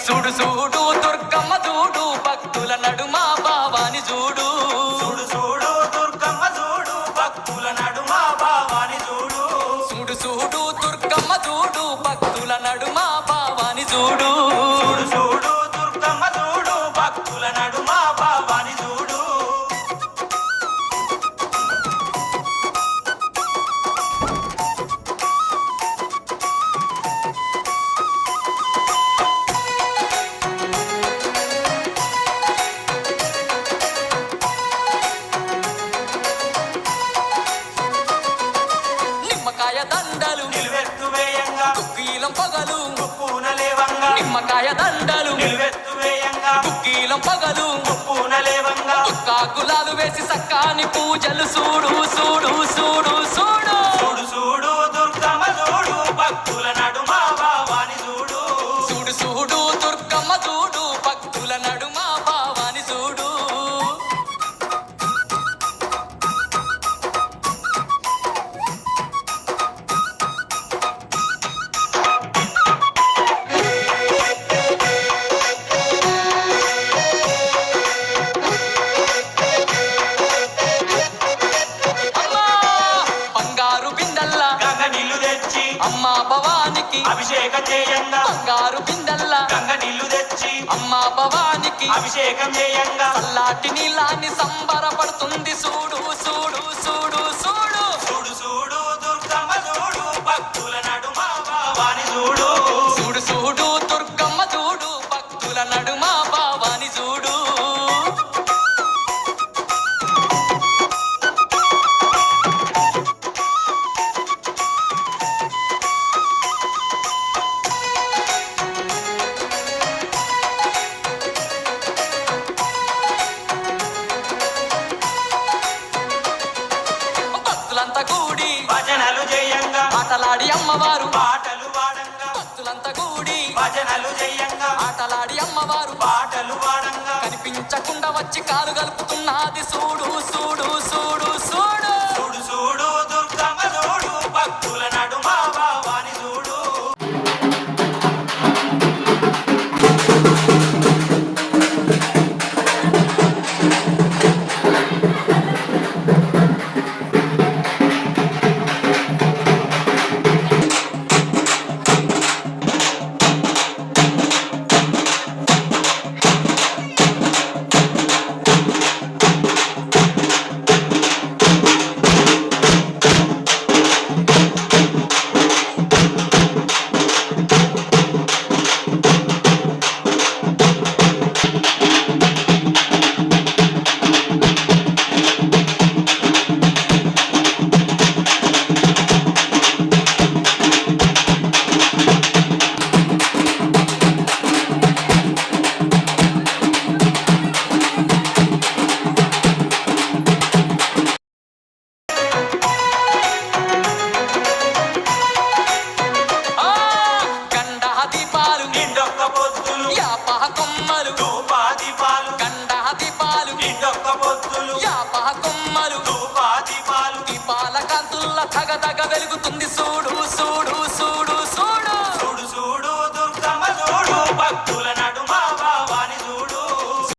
చూడు చూడు దుర్గమ్మ చూడు భక్తుల నడుమ భావాని చూడు. చూడు చూడు దుర్గమ్మ చూడు భక్తుల నడుమ భావాని చూడు. చూడు చూడు దుర్గమ్మ చూడు భక్తుల నడుమ భావాని చూడు. చూడు చూడు దుర్గమ్మ చూడు భక్తుల నడుమ భావాని చూడు. నిమ్మకాయ దండలు నిలువెత్తు వేయంగా కుక్కీలం పగలు కుప్పూన లేవంగా. నిమ్మకాయ దండలు నిలువెత్తు వేయంగా కుక్కీలం పగలు కుప్పూన లేవంగా. గులాలు వేసి సక్కాని పూజలు చూడు చూడు చూడు చూడు. చూడు చూడు దుర్గమ్మ చూడు భక్తుల నడుమ భావాని చూడు. చూడు చూడు దుర్గమ్మ చూడు భక్తుల నడుమ భావాని చూడు. అమ్మా బంగారు బిందల్లా గంగ నీళ్లు తెచ్చి అమ్మా భవానికి అభిషేకం చేయంగా. బంగారు బిందల్లా గంగ నీళ్లు తెచ్చి అమ్మా భవానికి అభిషేకం చేయంగా. చల్లాటి నీళ్ళాన్ని సంబరపడుతుంది చూడు చూడు చూడు చూడు. చూడు చూడు దుర్గమ్మ చూడు భక్తుల నడుమ భావాని చూడు. చూడు చూడు దుర్గమ్మ చూడు భక్తుల నడుమ భావాని చూడు. భక్తులంతా కూడి భజనలు చేయంగా ఆటలాడి అమ్మవారు పాటలు పాడంగా. భక్తులంతా కూడి భజనలు చేయంగా ఆటలాడి అమ్మవారు పాటలు పాడంగా. కనిపించకుండా వచ్చి కాలు కలుపుతున్నది చూడు చూడు చూడు చూడు. చూడు చూడు దుర్గమ్మ చూడు భక్తుల నడుమ భావాని చూడు. ఆ గండ దీపాలు నిండొక్క పొద్దులు యాపహ కొమ్మలు ధూపాదీపాలు. గండ దీపాలు నిండొక్క పొద్దులు యాపహ కొమ్మలు ధూపాదీపాలు. దీపాల కాంతుల్ల తగదగ వెలుగు